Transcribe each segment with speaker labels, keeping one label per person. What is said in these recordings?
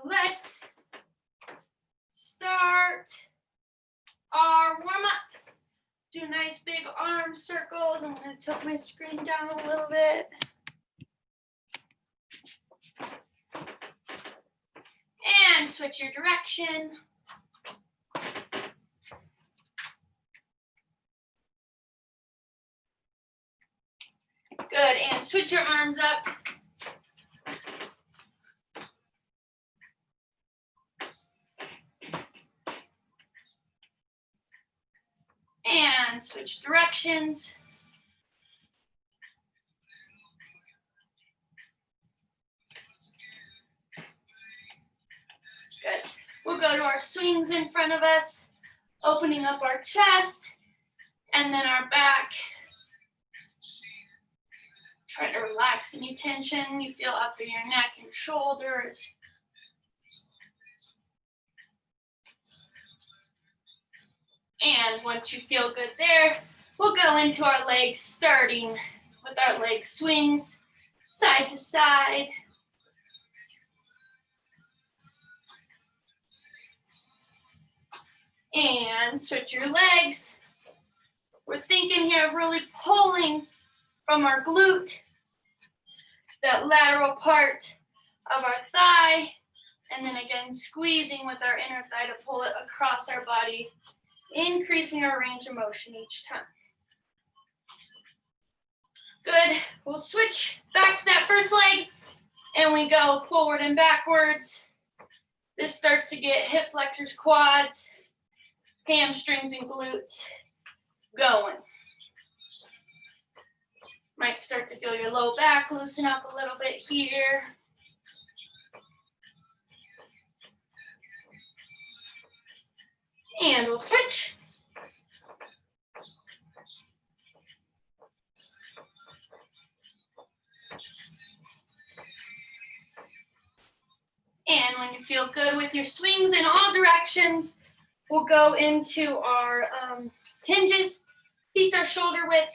Speaker 1: let's start our warm up. Do nice big arm circles. I'm going to tilt my screen down a little bit. And switch your direction. Good, and switch your arms up. And switch directions. Good. We'll go to our swings in front of us, opening up our chest and then our back. Try to relax any tension you feel up through your neck and shoulders. And once you feel good there, we'll go into our legs, starting with our leg swings, side to side. And switch your legs. We're thinking here of really pulling from our glute, that lateral part of our thigh, and then again squeezing with our inner thigh to pull it across our body, increasing our range of motion each time. Good. We'll switch back to that first leg and we go forward and backwards. This starts to get hip flexors, quads, hamstrings, and glutes going. Might start to feel your low back loosen up a little bit here. And we'll switch. And when you feel good with your swings in all directions, we'll go into our hinges. Feet are shoulder width,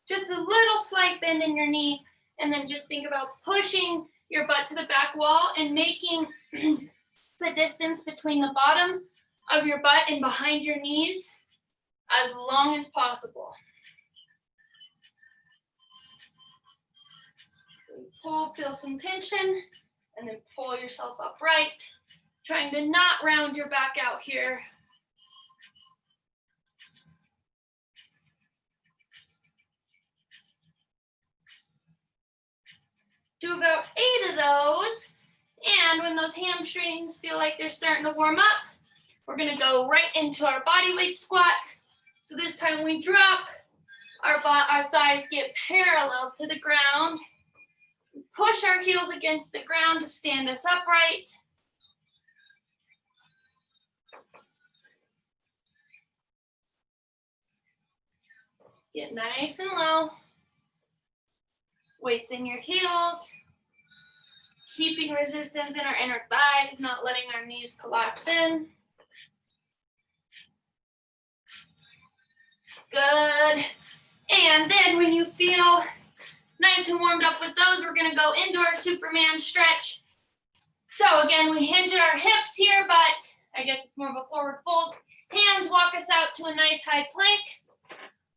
Speaker 1: just a little slight bend in your knee, and then just think about pushing your butt to the back wall and making the distance between the bottom of your butt and behind your knees as long as possible. Pull, feel some tension, and then pull yourself upright, trying to not round your back out here. Do about 8 of those, and when those hamstrings feel like they're starting to warm up, we're gonna go right into our body weight squats. So this time we drop, our thighs get parallel to the ground, push our heels against the ground to stand us upright. Get nice and low. Weights in your heels, keeping resistance in our inner thighs, not letting our knees collapse in. Good. And then when you feel nice and warmed up with those, we're gonna go into our Superman stretch. So again, we hinge at our hips here, but I guess it's more of a forward fold. Hands walk us out to a nice high plank.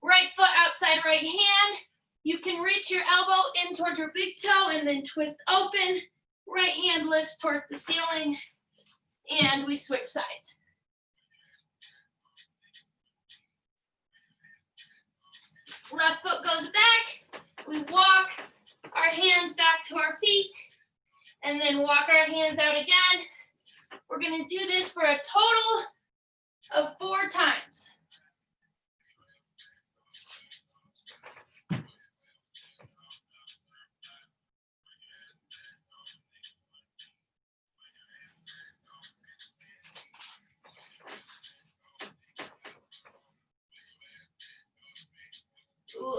Speaker 1: Right foot outside right hand. You can reach your elbow in towards your big toe and then twist open. Right hand lifts towards the ceiling, and we switch sides. Left foot goes back. We walk our hands back to our feet, and then walk our hands out again. We're going to do this for a total of 4 times. Ooh.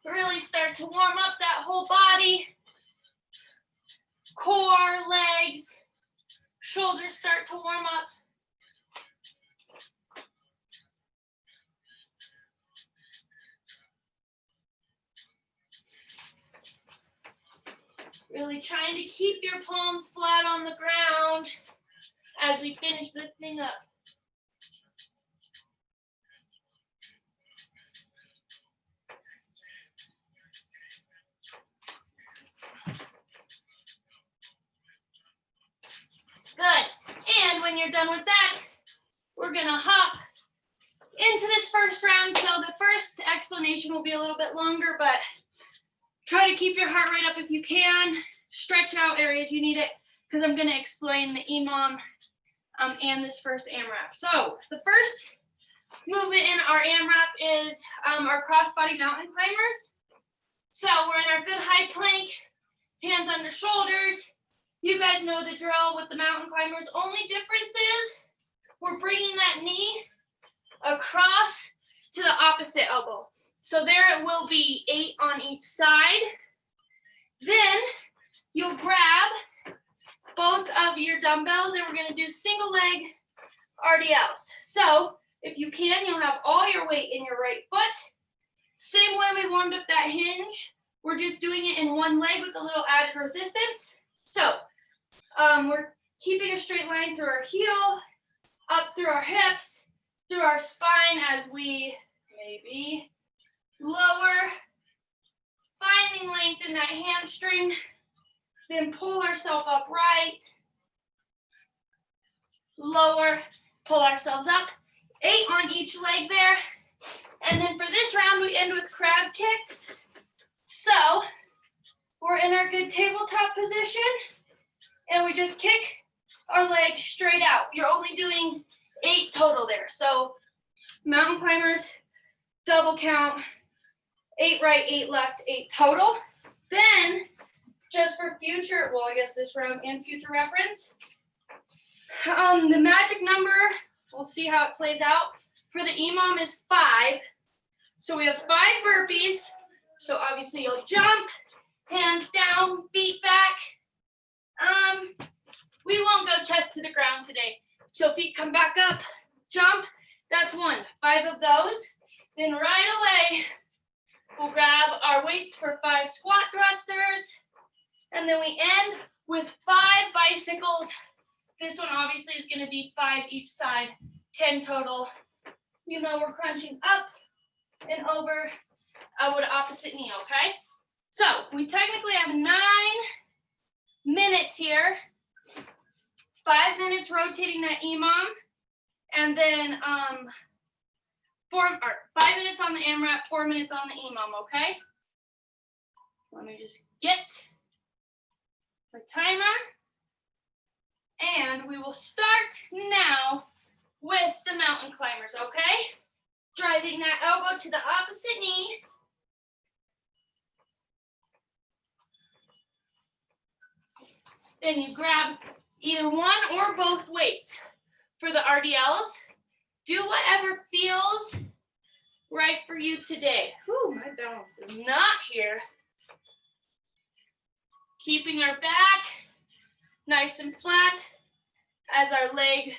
Speaker 1: Really start to warm up that whole body. Core, legs, shoulders start to warm up. Really trying to keep your palms flat on the ground as we finish this thing up. Good. And when you're done with that, we're gonna hop into this first round. So the first explanation will be a little bit longer, but try to keep your heart rate up if you can. Stretch out areas you need it, because I'm gonna explain the EMOM and this first AMRAP. So the first movement in our AMRAP is our crossbody mountain climbers. So we're in our good high plank, hands under shoulders. You guys know the drill with the mountain climbers. Only difference is we're bringing that knee across to the opposite elbow. So there it will be 8 on each side. Then you'll grab both of your dumbbells and we're gonna do single leg RDLs. So if you can, you'll have all your weight in your right foot. Same way we warmed up that hinge. We're just doing it in one leg with a little added resistance. So we're keeping a straight line through our heel, up through our hips, through our spine as we maybe lower, finding length in that hamstring, then pull ourselves upright, lower, pull ourselves up, 8 on each leg there. And then for this round, we end with crab kicks. So we're in our good tabletop position and we just kick our legs straight out. You're only doing 8 total there. So mountain climbers, double count, 8 right, 8 left, 8 total. Then just for future, well, I guess this round and future reference, the magic number, we'll see how it plays out. For the EMOM is 5. So we have 5 burpees. So obviously you'll jump, hands down, feet back. We won't go chest to the ground today. So feet come back up, jump, that's 1. 5 of those. Then right away, we'll grab our weights for 5 squat thrusters. And then we end with 5 bicycles. This one obviously is gonna be 5 each side, 10 total. You know we're crunching up and over with the opposite knee, okay? So we technically have 9 minutes here. 5 minutes rotating that EMOM, and then 5 minutes on the AMRAP, 4 minutes on the EMOM, okay? Let me just get the timer. And we will start now with the mountain climbers, okay? Driving that elbow to the opposite knee. Then you grab either one or both weights for the RDLs. Do whatever feels right for you today. Whew, my balance is not here. Keeping our back nice and flat as our leg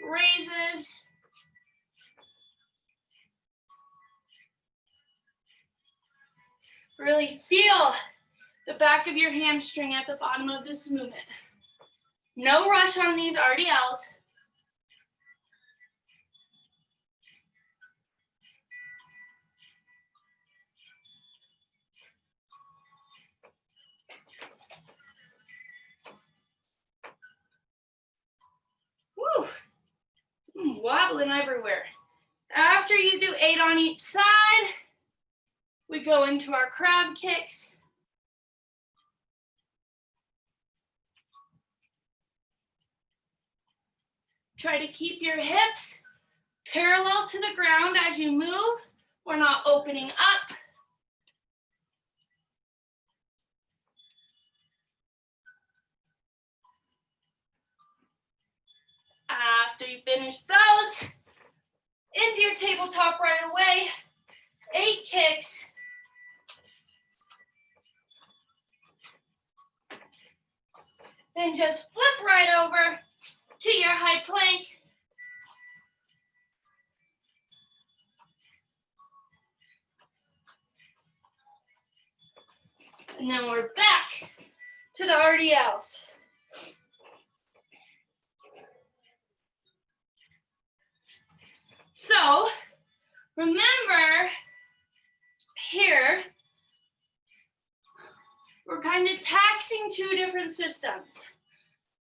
Speaker 1: raises. Really feel the back of your hamstring at the bottom of this movement. No rush on these RDLs. Woo! Wobbling everywhere. After you do 8 on each side, we go into our crab kicks. Try to keep your hips parallel to the ground as you move. We're not opening up. After you finish those, into your tabletop right away. 8 kicks. Then just flip right over to your high plank. And then we're back to the RDLs. So remember here, we're kind of taxing two different systems.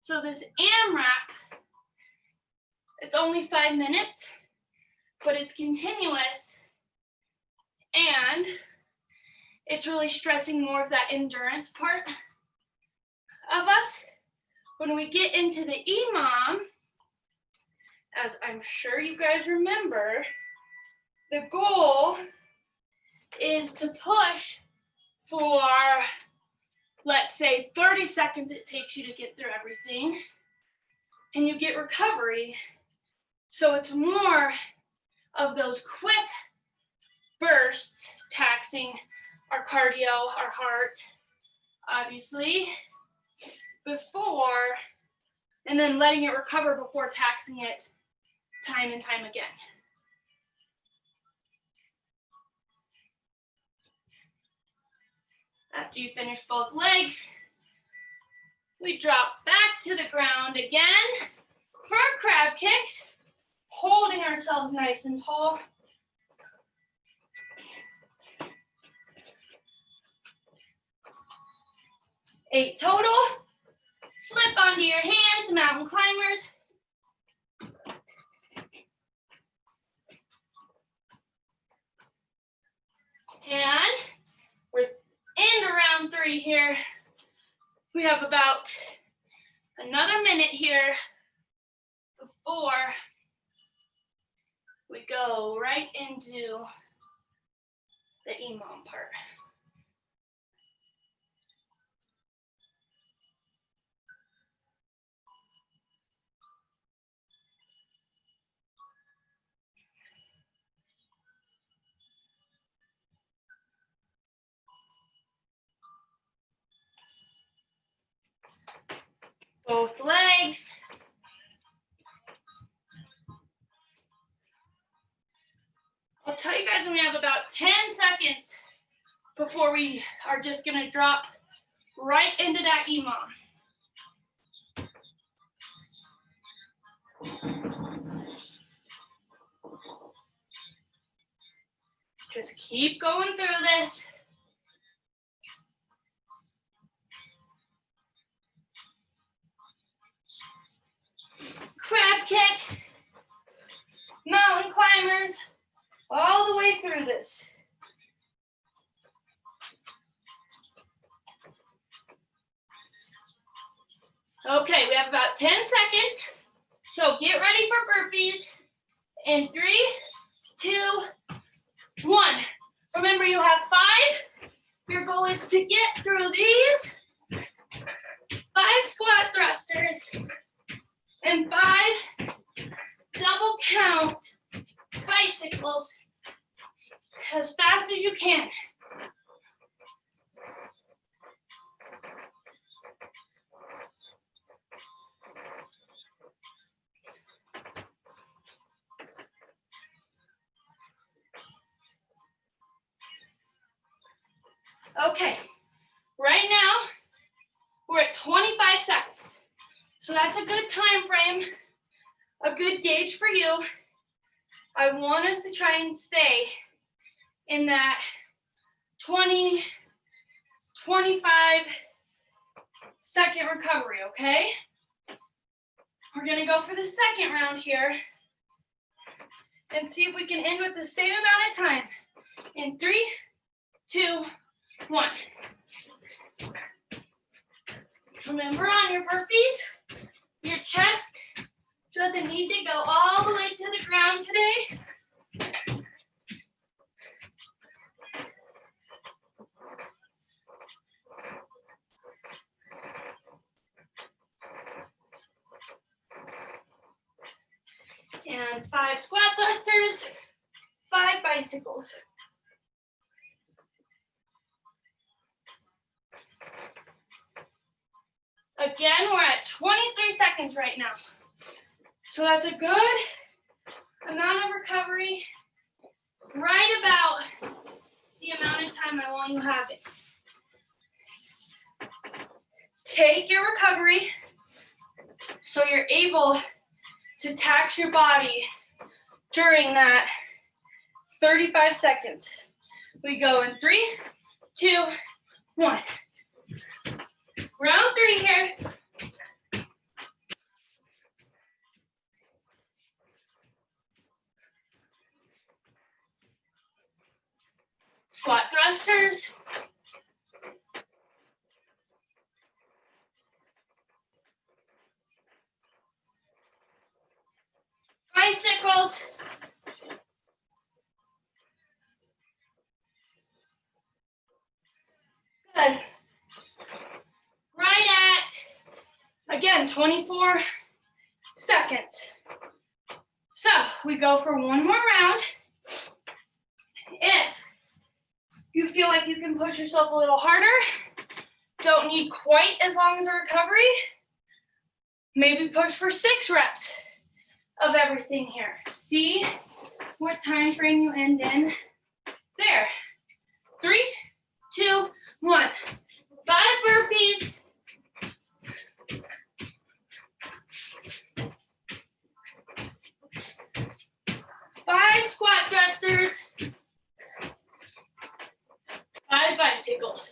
Speaker 1: So this AMRAP, it's only 5 minutes, but it's continuous, and it's really stressing more of that endurance part of us. When we get into the EMOM, as I'm sure you guys remember, the goal is to push for, let's say, 30 seconds it takes you to get through everything, and you get recovery. So it's more of those quick bursts taxing our cardio, our heart, obviously, before, and then letting it recover before taxing it time and time again. After you finish both legs, we drop back to the ground again for our crab kicks, holding ourselves nice and tall. Eight total. Flip onto your hands, mountain climbers. And we're in round 3 here. We have about another minute here before we go right into the EMOM part. Both legs. I'll tell you guys when we have about 10 seconds before we are just gonna drop right into that EMOM. Just keep going through this. Crab kicks, mountain climbers, all the way through this. Okay, we have about 10 seconds. So get ready for burpees in 3, 2, 1. Remember, you have 5. Your goal is to get through these 5 squat thrusters and 5 double count bicycles as fast as you can. Okay, right now we're at 25 seconds. So that's a good time frame, a good gauge for you. I want us to try and stay in that 20, 25 second recovery, okay? We're gonna go for the second round here and see if we can end with the same amount of time. In 3, 2, 1. Remember, on your burpees, your chest doesn't need to go all the way to the ground today. And 5 squat thrusters, 5 bicycles. Again, we're at 23 seconds right now. So that's a good amount of recovery, right about the amount of time I want you having. take your recovery so you're able to tax your body during that 35 seconds. We go in 3, 2, 1. Round 3 here. Squat thrusters. Bicycles. Good. Right at, again, 24 seconds. So we go for one more round. If you feel like you can push yourself a little harder, don't need quite as long as a recovery, maybe push for 6 reps of everything here. See what time frame you end in. There. 3, 2, 1. 5 burpees. 5 squat thrusters. 5 bicycles.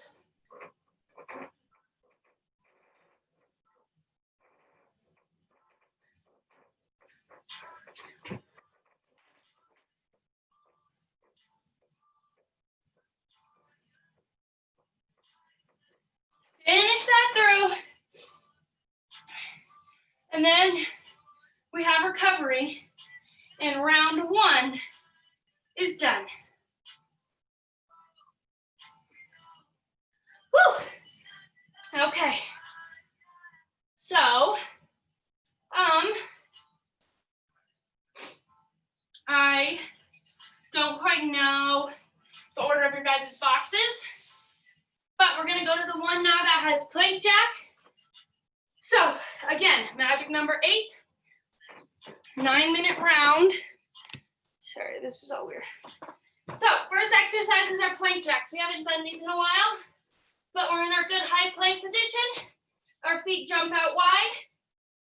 Speaker 1: Finish that through. And then we have recovery. And round 1 is done. Woo! Okay. So, I don't quite know the order of your guys' boxes, but we're gonna go to the one now that has plank jack. So, again, magic number 8, 9-minute round. Sorry, this is all weird. So, first exercise is our plank jacks. We haven't done these in a while, but we're in our good high plank position. Our feet jump out wide,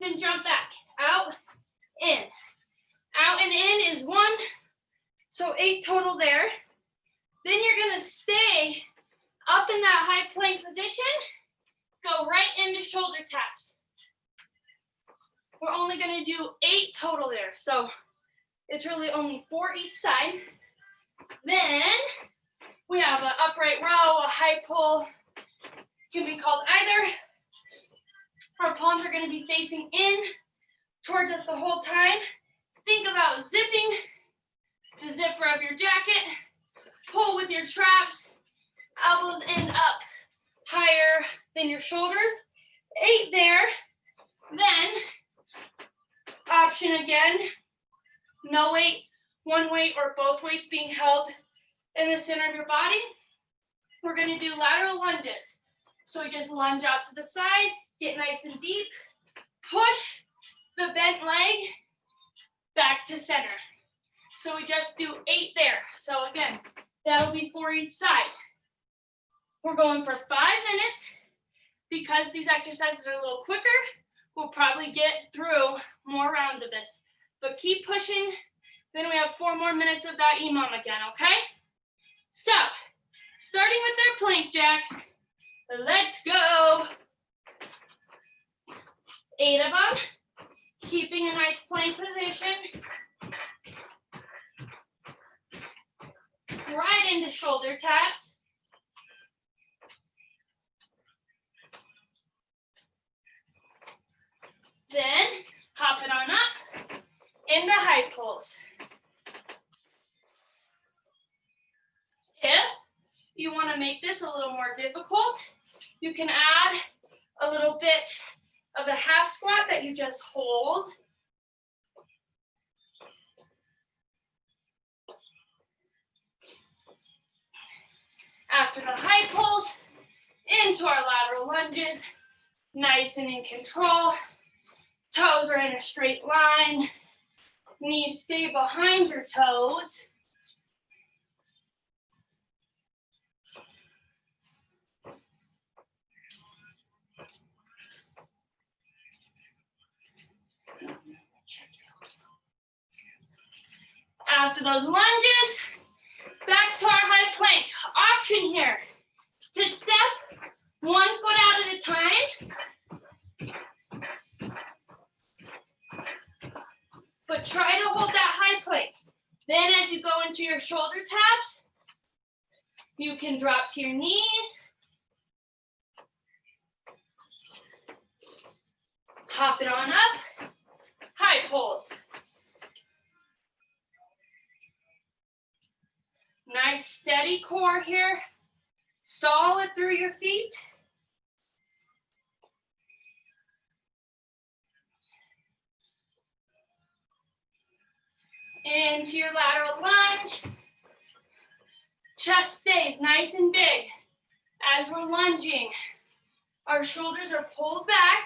Speaker 1: then jump back, out, in. Out and in is 1, so 8 total there. Then you're gonna stay up in that high plank position, go right into shoulder taps. We're only gonna do 8 total there, so it's really only 4 each side. Then we have an upright row, a high pull, can be called either. Our palms are gonna be facing in towards us the whole time. Think about zipping the zipper of your jacket. Pull with your traps. Elbows end up higher than your shoulders. 8 there. Then, option again. No weight, one weight, or both weights being held in the center of your body. We're going to do lateral lunges. So we just lunge out to the side, get nice and deep, push the bent leg back to center. So we just do 8 there. So again, that'll be 4 each side. We're going for 5 minutes. Because these exercises are a little quicker, we'll probably get through more rounds of this. But keep pushing. Then we have 4 more minutes of that EMOM again, okay? So, starting with our plank jacks, let's go. 8 of them, keeping a nice plank position. Right into shoulder taps. Then, hop it on up into high pulls. If you want to make this a little more difficult, you can add a little bit of the half squat that you just hold. After the high pulls, into our lateral lunges, nice and in control. Toes are in a straight line. Knees stay behind your toes. After those lunges, back to our high plank. Option here to step 1 foot out at a time, but try to hold that high plank. Then as you go into your shoulder taps, you can drop to your knees, hop it on up, high pulls. Nice steady core here, solid through your feet. Into your lateral lunge. Chest stays nice and big. As we're lunging, our shoulders are pulled back.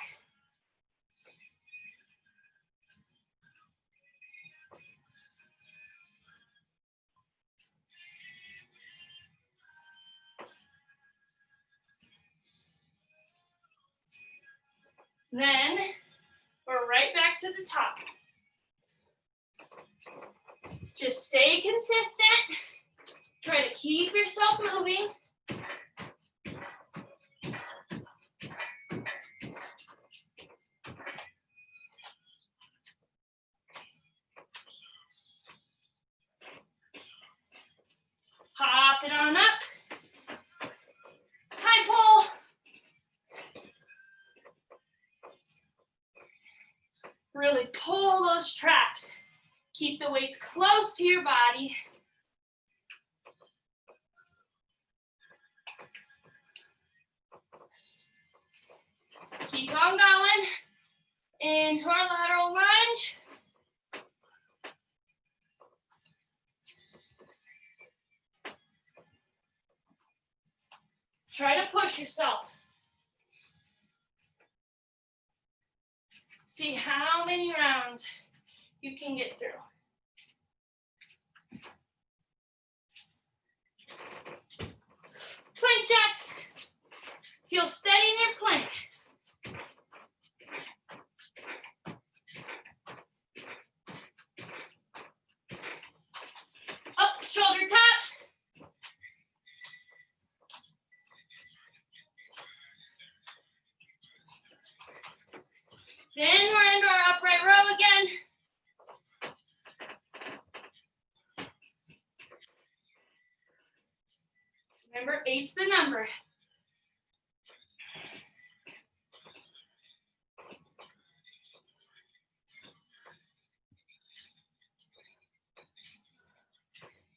Speaker 1: Then we're right back to the top. Just stay consistent. Try to keep yourself moving. Hop it on up. High pull. Really pull those traps. Keep the weights close to your body. Keep on going. Into our lateral lunge. Try to push yourself. See how many rounds you can get through. Plank jacks. Feel steady in your plank. Up, shoulder taps. Then we're into our upright row again. Remember, 8's the number.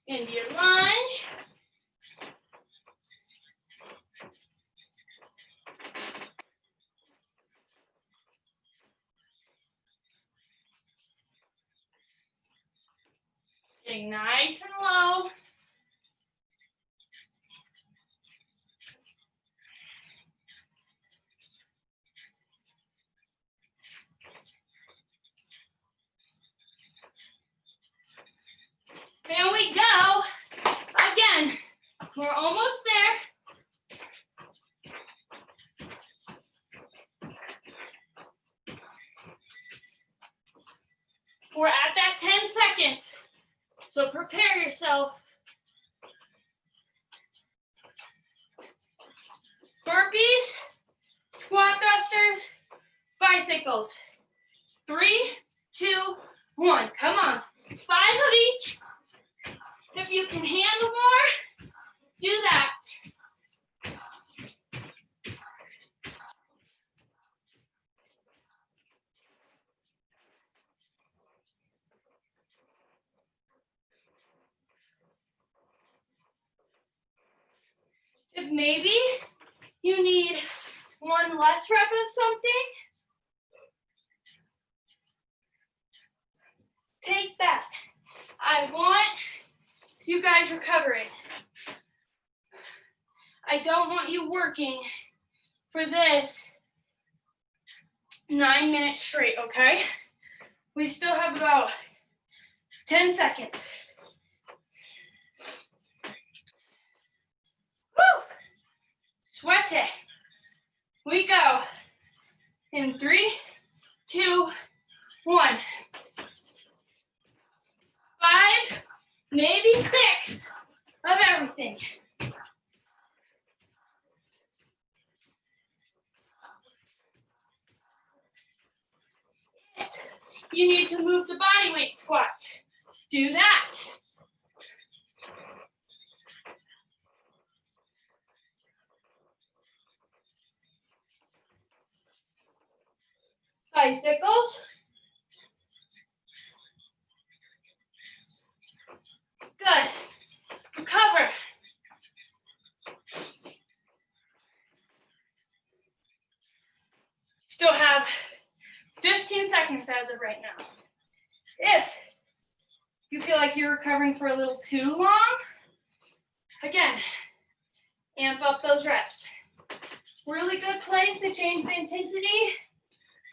Speaker 1: Into your lunge. Getting nice and low. There we go. Again, we're almost there. We're at that 10 seconds. So prepare yourself. Burpees, squat thrusters, bicycles. 3, 2, 1. Come on. 5 of each. If you can handle more, do that. If maybe you need 1 less rep of something, take that. I want you guys recovering. I don't want you working for this 9 minutes straight, okay? We still have about 10 seconds. Woo! Sweat it. We go. In 3, 2, 1. 5, you need to move to body weight squats. Do that. Bicycles. Good. Recover. Still have 15 seconds as of right now. If you feel like you're recovering for a little too long, again, amp up those reps. Really good place to change the intensity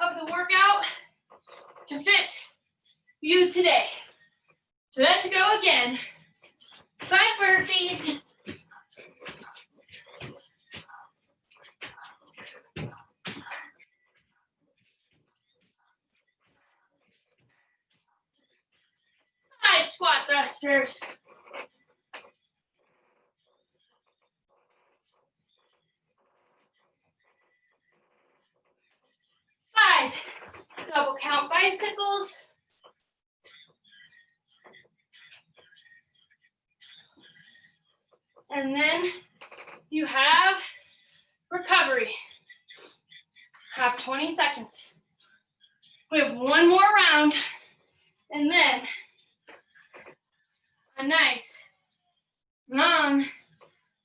Speaker 1: of the workout to fit you today. So let's go again. 5 burpees. Five squat thrusters. 5 double count bicycles. And then you have recovery. Have 20 seconds. We have one more round, and then a nice long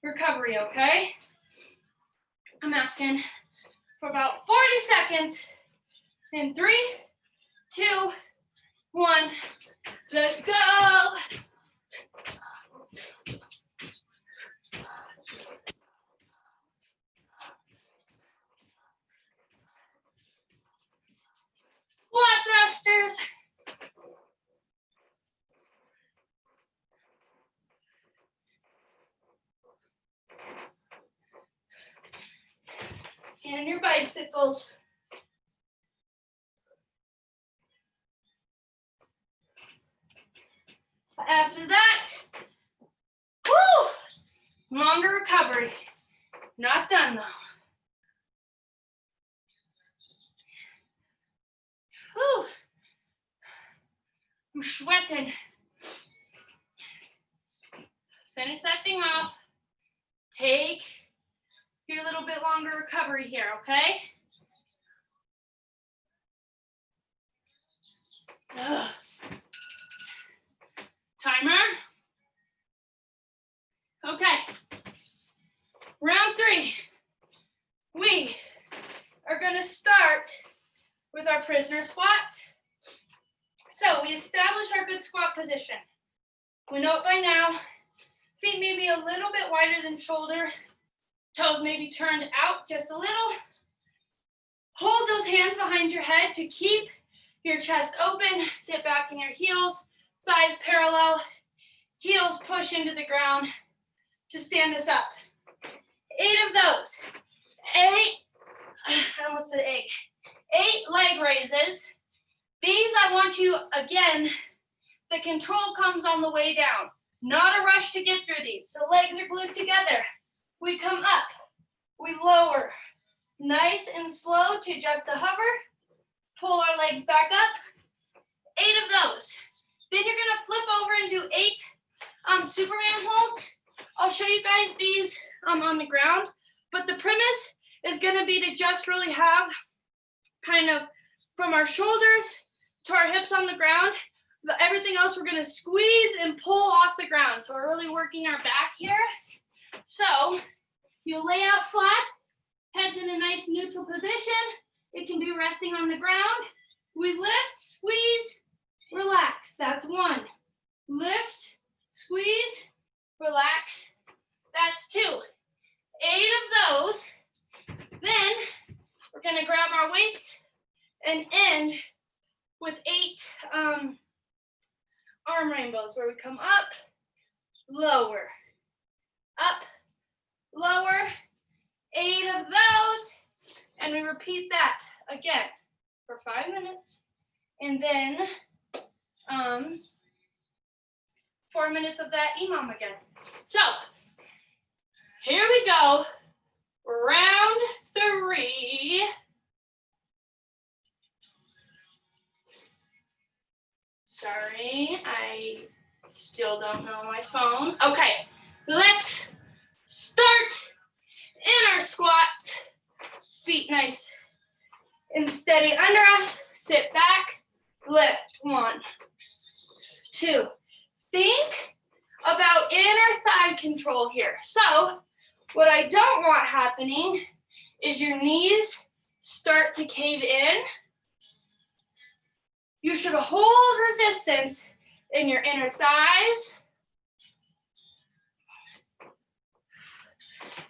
Speaker 1: recovery, okay? I'm asking for about 40 seconds. In 3, 2, 1, let's go. Squat thrusters. And your bicycles. After that, woo, longer recovery. Not done though. Whew. I'm sweating. Finish that thing off. Take your little bit longer recovery here, okay? Ugh. Timer. Okay. Round 3. We are going to start with our prisoner squats. So we established our good squat position. We know it by now. Feet may be a little bit wider than shoulder. Toes may be turned out just a little. Hold those hands behind your head to keep your chest open. Sit back in your heels, thighs parallel, heels push into the ground to stand us up. 8 of those. 8, I almost said egg. 8 leg raises. These I want you, again, the control comes on the way down. Not a rush to get through these. So legs are glued together. We come up, we lower. Nice and slow to just the hover. Pull our legs back up. 8 of those. Then you're gonna flip over and do 8 Superman holds. I'll show you guys these on the ground, but the premise is gonna be to just really have kind of from our shoulders to our hips on the ground, but everything else we're gonna squeeze and pull off the ground. So we're really working our back here. So you lay out flat, head's in a nice neutral position. It can be resting on the ground. We lift, squeeze, relax. That's 1. Lift, squeeze, relax. That's 2. 8 of those. Then we're gonna grab our weights and end with 8 arm rainbows where we come up, lower, up, lower. 8 of those. And we repeat that again for 5 minutes. And then 4 minutes of that EMOM again. So here we go. Round 3. Sorry, I still don't know my phone. Okay, let's start in our squat. Feet nice and steady under us. Sit back, lift. 1, 2. Think about inner thigh control here. So what I don't want happening is your knees start to cave in. You should hold resistance in your inner thighs,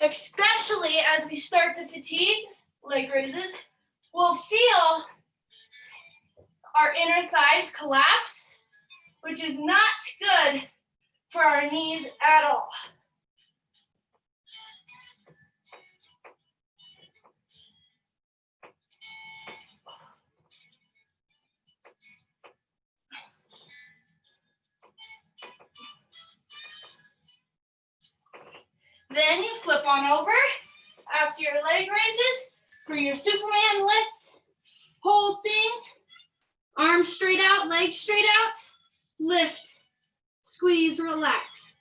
Speaker 1: especially as we start to fatigue, leg raises. We'll feel our inner thighs collapse, which is not good for our knees at all. Then you flip on over after your leg raises for your Superman lift. Hold things, arms straight out, legs straight out, lift, squeeze, relax.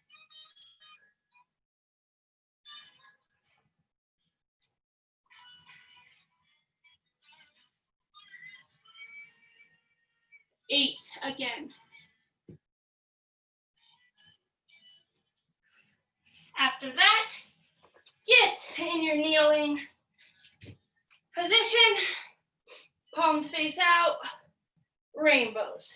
Speaker 1: Eight again. After that, get in your kneeling position, palms face out, rainbows.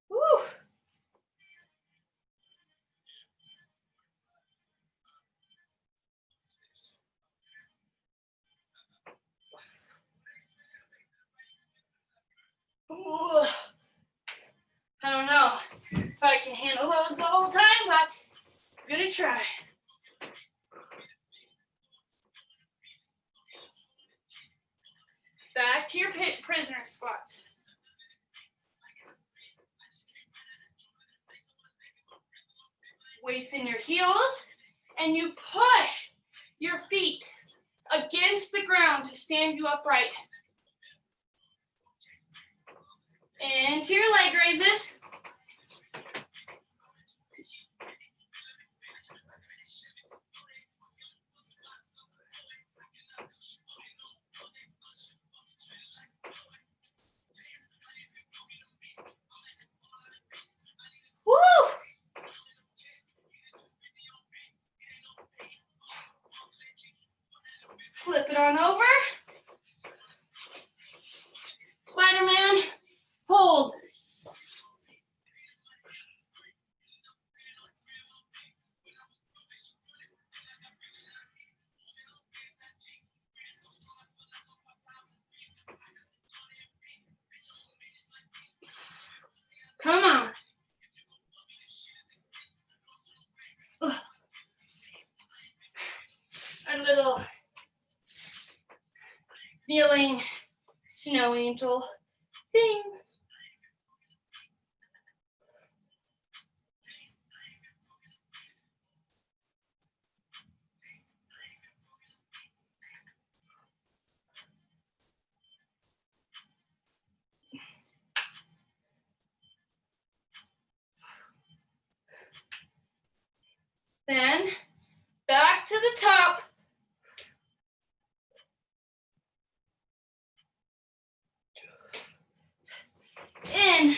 Speaker 1: Woo. Ooh. I don't know if I can handle those the whole time, but I'm gonna try. Back to your prisoner squat. Weights in your heels, and you push your feet against the ground to stand you upright. Into your leg raises. Woo! Flip it on over. Spider-Man, hold. Come on. A little kneeling snow angel thing. Then back to the top. In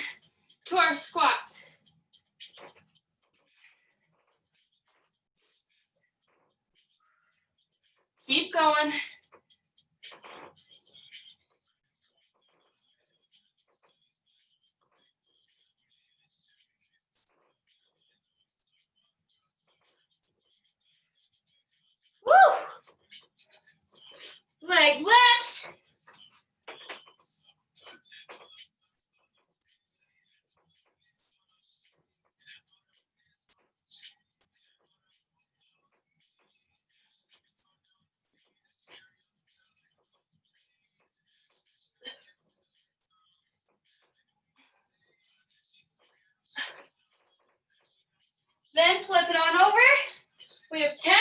Speaker 1: to our squat. Keep going. Woo! Leg lifts. Then flip it on over. We have 10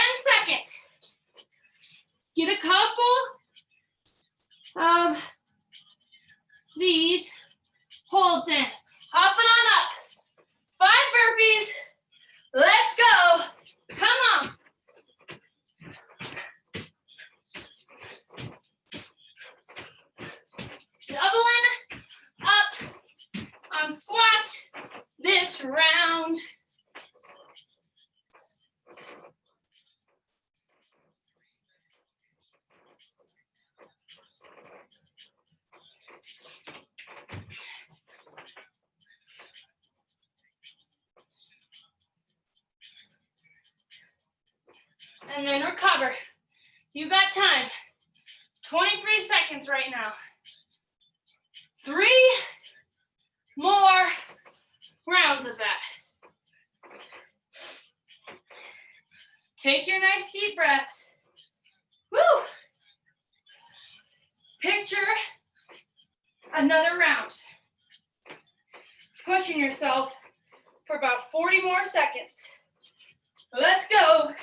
Speaker 1: and then recover. You got time. 23 seconds right now. 3 more rounds of that. Take your nice deep breaths. Woo! Picture another round. Pushing yourself for about 40 more seconds. Let's go.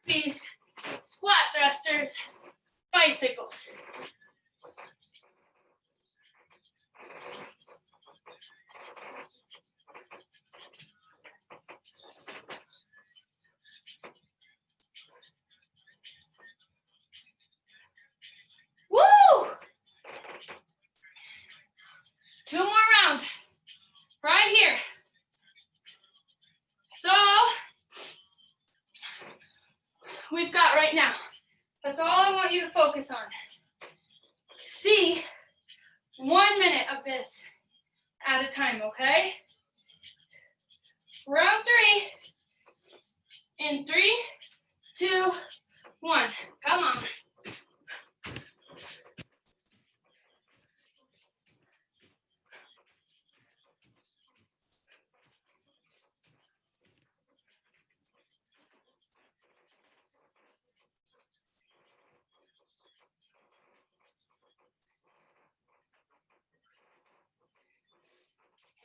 Speaker 1: Burpees, squat thrusters, bicycles. Woo! 2 more rounds. Right here. That's all we've got right now. That's all I want you to focus on. See 1 minute of this at a time, okay? Round 3 in 3, 2, 1. Come on.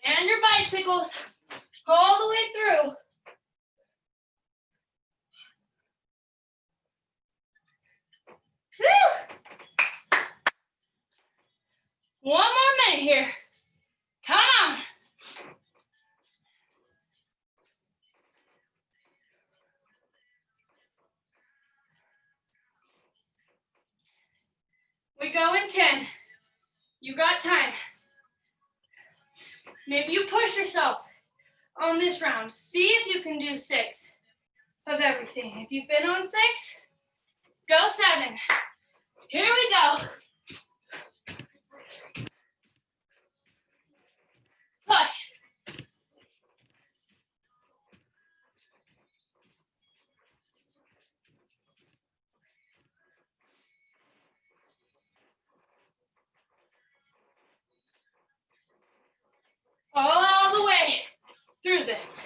Speaker 1: And your bicycles all the way through. Woo! 1 more minute here. Come on. We go in 10. You got time. Maybe you push yourself on this round. See if you can do 6 of everything. If you've been on 6, go 7. Here we go. Push. All the way through this.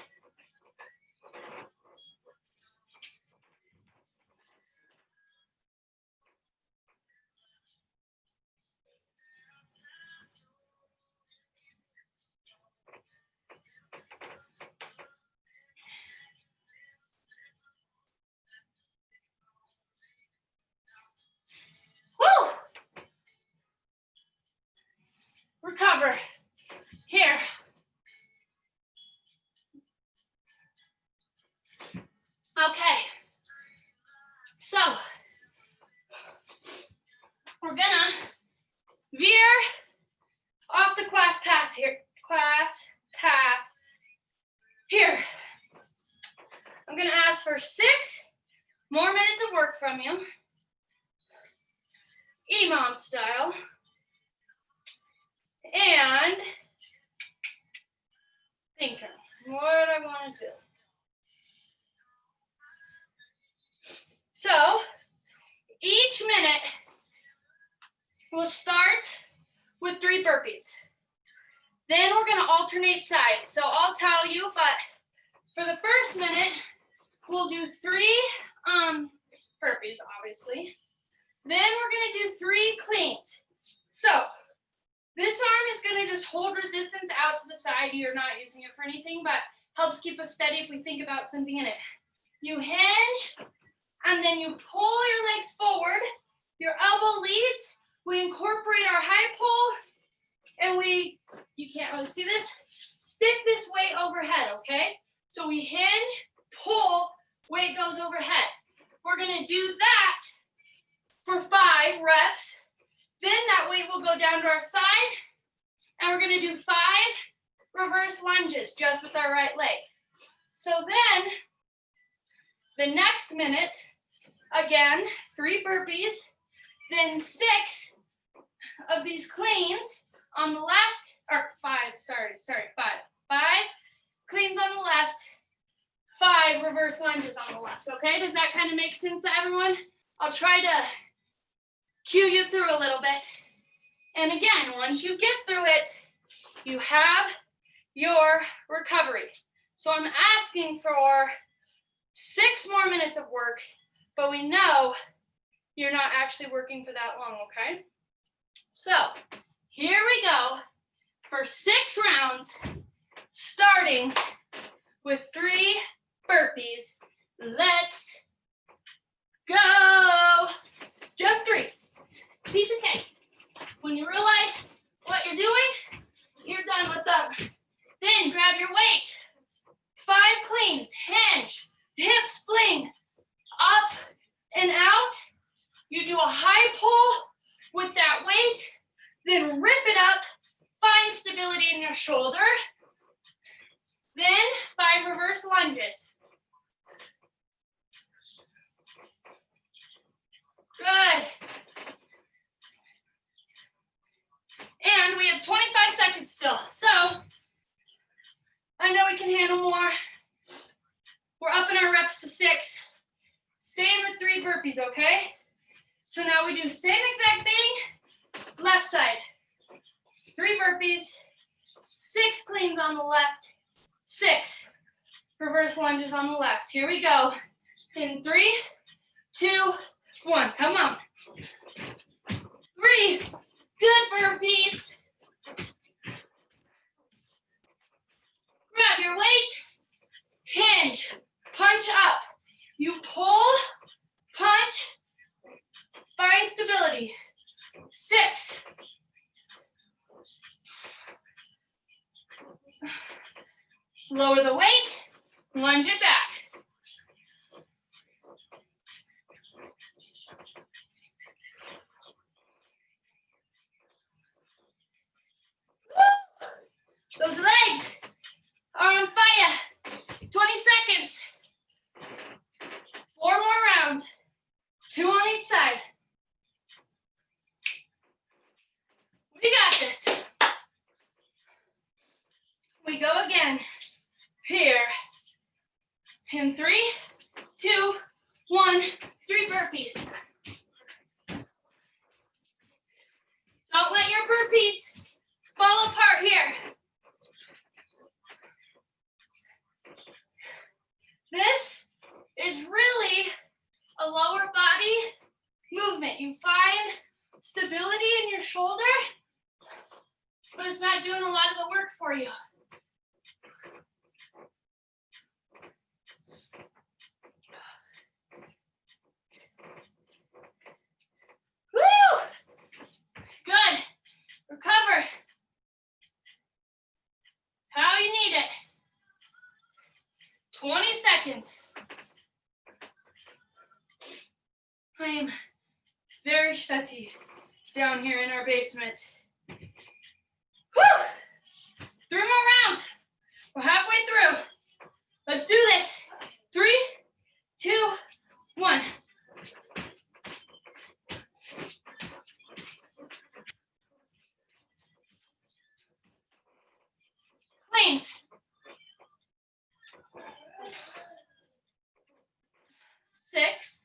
Speaker 1: Woo! Recover. Here. Okay. So, we're gonna veer off the class path here. Here. I'm gonna ask for 6 more minutes of work from you. EMOM style. And thinking what I want to do. So each minute we'll start with 3 burpees. Then we're going to alternate sides. So I'll tell you, but for the first minute, we'll do 3 burpees, obviously. Then we're going to do 3 cleans. So this arm is going to just hold resistance out to the side. You're not using it for anything, but helps keep us steady if we think about something in it. You hinge, and then you pull your legs forward. Your elbow leads. We incorporate our high pull, and you can't really see this, stick this weight overhead, okay? So we hinge, pull, weight goes overhead. We're going to do that for 5 reps. Then that weight will go down to our side, and we're going to do 5 reverse lunges just with our right leg. So then, the next minute, again, 3 burpees, then 6 of these cleans on the left, or 5, sorry, 5. 5 cleans on the left, 5 reverse lunges on the left, okay? Does that kind of make sense to everyone? I'll try to cue you through a little bit. And again, once you get through it, you have your recovery. So I'm asking for 6 more minutes of work, but we know you're not actually working for that long, okay? So here we go for 6 rounds, starting with 3 burpees. Let's go. Just 3. Piece of cake. When you realize what you're doing, you're done with them. Then grab your weight. 5 cleans, hinge, hips fling, up and out. You do a high pull with that weight, then rip it up, find stability in your shoulder. Then 5 reverse lunges. Good. And we have 25 seconds still. So I know we can handle more. We're upping our reps to 6. Staying with 3 burpees, okay? So now we do same exact thing, left side. 3 burpees, 6 cleans on the left, 6 reverse lunges on the left. Here we go. In 3, 2, 1. Come on. 3. Good burpees. Grab your weight. Hinge. Punch up. You pull, punch, find stability. 6. Lower the weight, lunge it back. Woo! Those legs are on fire. 20 seconds. 4 more rounds. 2 on each side. We got this. We go again. Here. In 3, 2, 1. 3 burpees. Don't let your burpees fall apart here. This is really a lower body movement. You find stability in your shoulder, but it's not doing a lot of the work for you. Woo! Good. Recover. How you need it. 20 seconds. I am very sweaty down here in our basement. Woo! 3 more rounds. We're halfway through. Let's do this. 3, 2, 1. Cleans. 6.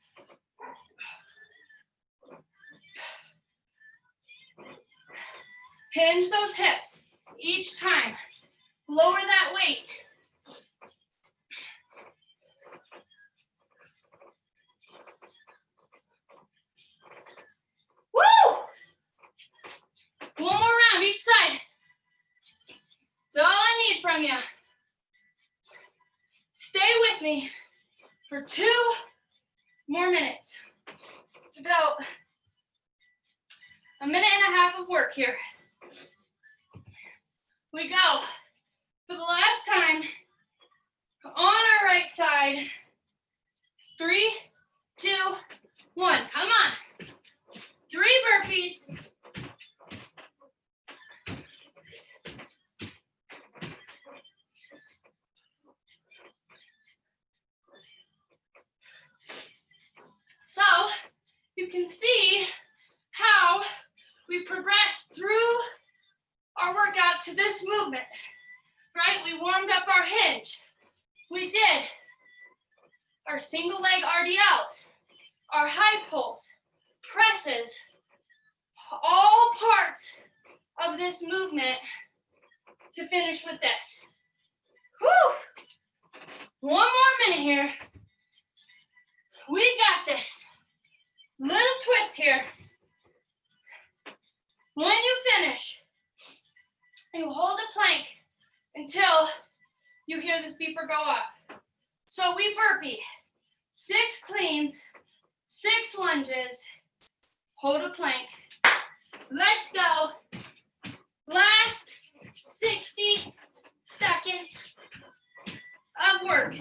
Speaker 1: Hinge those hips each time. Lower that weight. Woo! 1 more round each side. That's all I need from you. Stay with me for 2 more minutes. It's about a minute and a half of work here. We go for the last time on our right side. 3, 2, 1. Come on. 3 burpees. So you can see how we progressed through our workout to this movement, right? We warmed up our hinge. We did our single leg RDLs, our high pulls, presses, all parts of this movement to finish with this. Whew. One more minute here. We got this. Little twist here. When you finish, you hold a plank until you hear this beeper go off. So we burpee, 6 cleans, 6 lunges, hold a plank. Let's go. Last 60 seconds of work.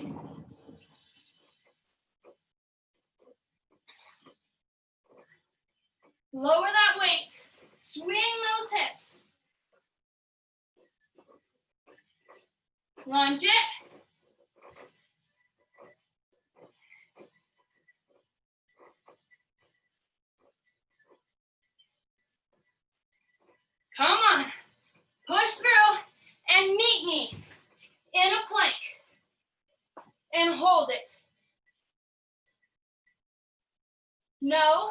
Speaker 1: Lower that weight, swing those hips. Lunge it. Come on, push through and meet me in a plank and hold it. Know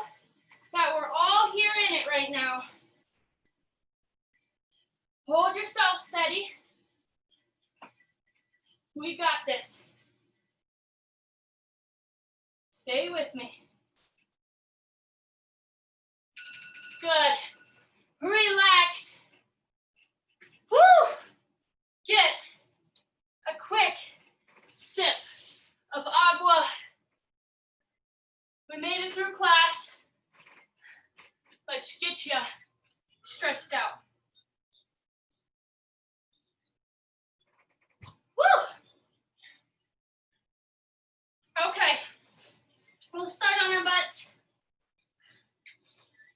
Speaker 1: that we're all here in it right now. Hold yourself steady. We got this. Stay with me. Good. Relax. Woo! Get a quick sip of agua. We made it through class. Let's get you stretched out. Woo! Okay, we'll start on our butts.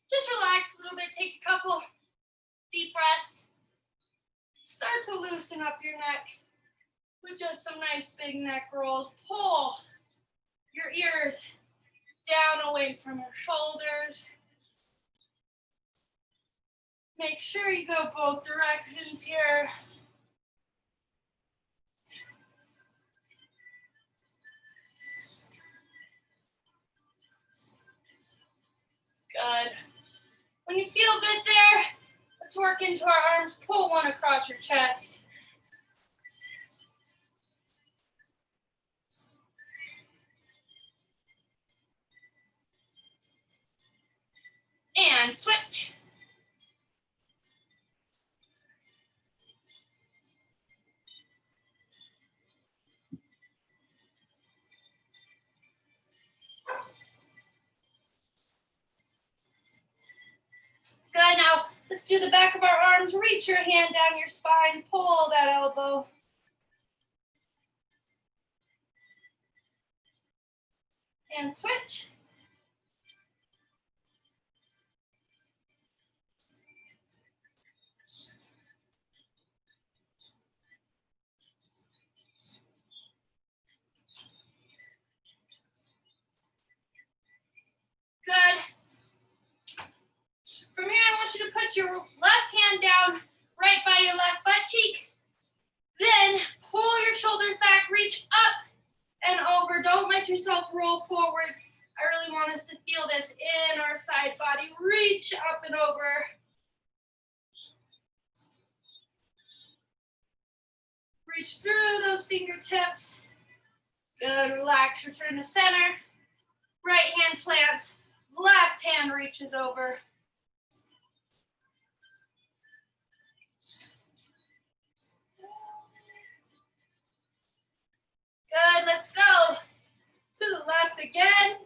Speaker 1: Just relax a little bit, take a couple deep breaths. Start to loosen up your neck with just some nice big neck rolls. Pull your ears down away from your shoulders. Make sure you go both directions here. Good. When you feel good there, let's work into our arms. Pull one across your chest. And switch. Good, now let's do the back of our arms. Reach your hand down your spine, pull that elbow. And switch. Good. From here, I want you to put your left hand down right by your left butt cheek. Then pull your shoulders back, reach up and over. Don't make yourself roll forward. I really want us to feel this in our side body. Reach up and over. Reach through those fingertips. Good, relax, return to center. Right hand plants, left hand reaches over. Good, let's go to the left again.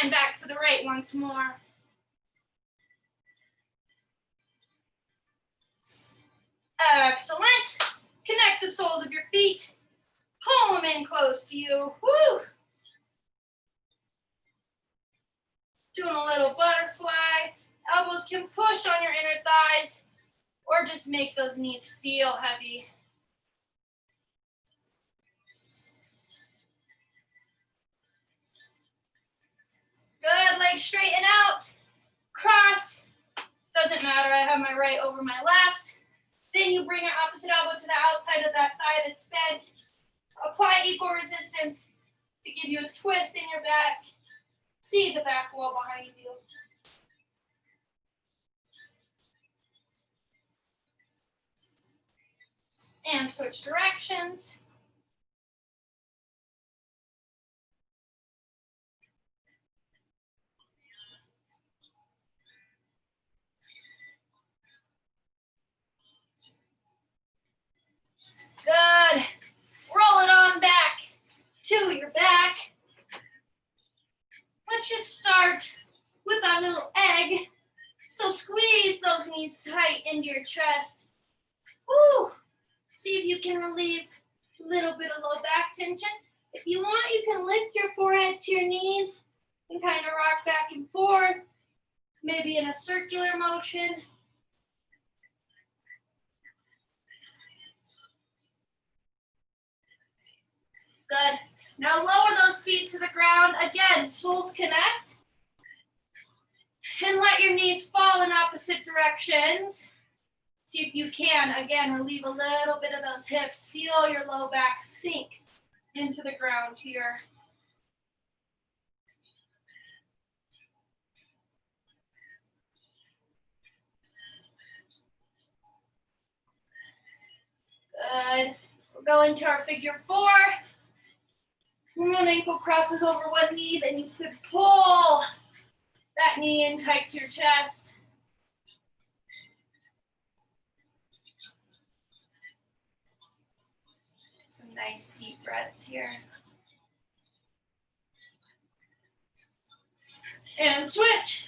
Speaker 1: And back to the right once more. Excellent. Connect the soles of your feet. Pull them in close to you. Woo! Doing a little butterfly. Elbows can push on your inner thighs or just make those knees feel heavy. thigh that's bent. Apply equal resistance to give you a twist in your back. See the back wall behind you. And switch directions. Good. Roll it on back to your back. Let's just start with our little egg. So squeeze those knees tight into your chest. Woo. See if you can relieve a little bit of low back tension. If you want, you can lift your forehead to your knees and kind of rock back and forth, maybe in a circular motion. Good. Now lower those feet to the ground. Again, soles connect. And let your knees fall in opposite directions. See if you can, again, relieve a little bit of those hips. Feel your low back sink into the ground here. Good. We'll go into our figure four. One ankle crosses over one knee, then you could pull that knee in tight to your chest. Some nice deep breaths here. And switch.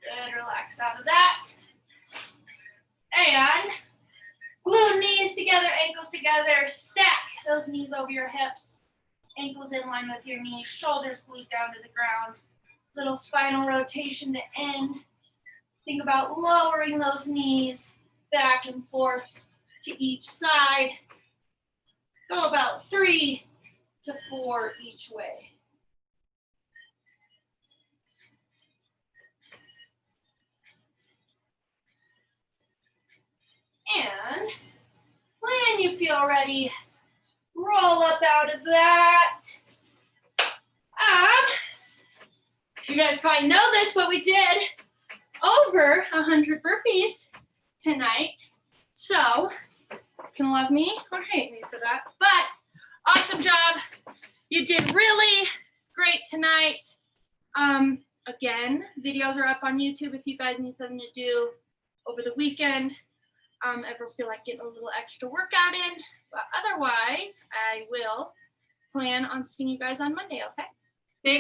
Speaker 1: Good, relax out of that. And glue knees together, ankles together. Stack those knees over your hips. Ankles in line with your knees, shoulders glued down to the ground. Little spinal rotation to end. Think about lowering those knees back and forth to each side. Go about 3 to 4 each way. And when you feel ready, roll up out of that. You guys probably know this, but we did over 100 burpees tonight. So you can love me or hate me for that. But awesome job. You did really great tonight. Again, videos are up on YouTube if you guys need something to do over the weekend. Ever feel like getting a little extra workout in. But otherwise, I will plan on seeing you guys on Monday, okay?